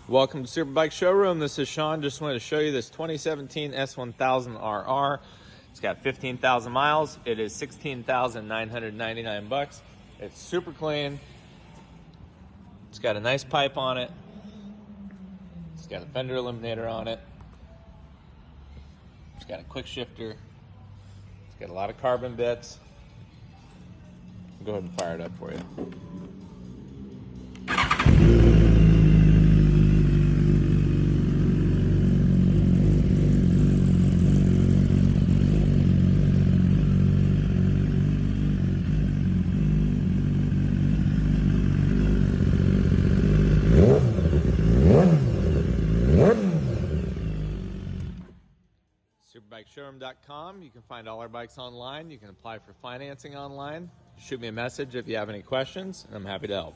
Welcome to Superbike Showroom. This is Sean. Just wanted to show you this 2017 S1000RR. It's got 15,000 miles. It is 16,999 bucks. It's super clean. It's got a nice pipe on it. It's got a fender eliminator on it. It's got a quick shifter. It's got a lot of carbon bits. I'll go ahead and fire it up for you. Superbikeshowroom.com. You can find all our bikes online. You can apply for financing online. Shoot me a message if you have any questions, and I'm happy to help.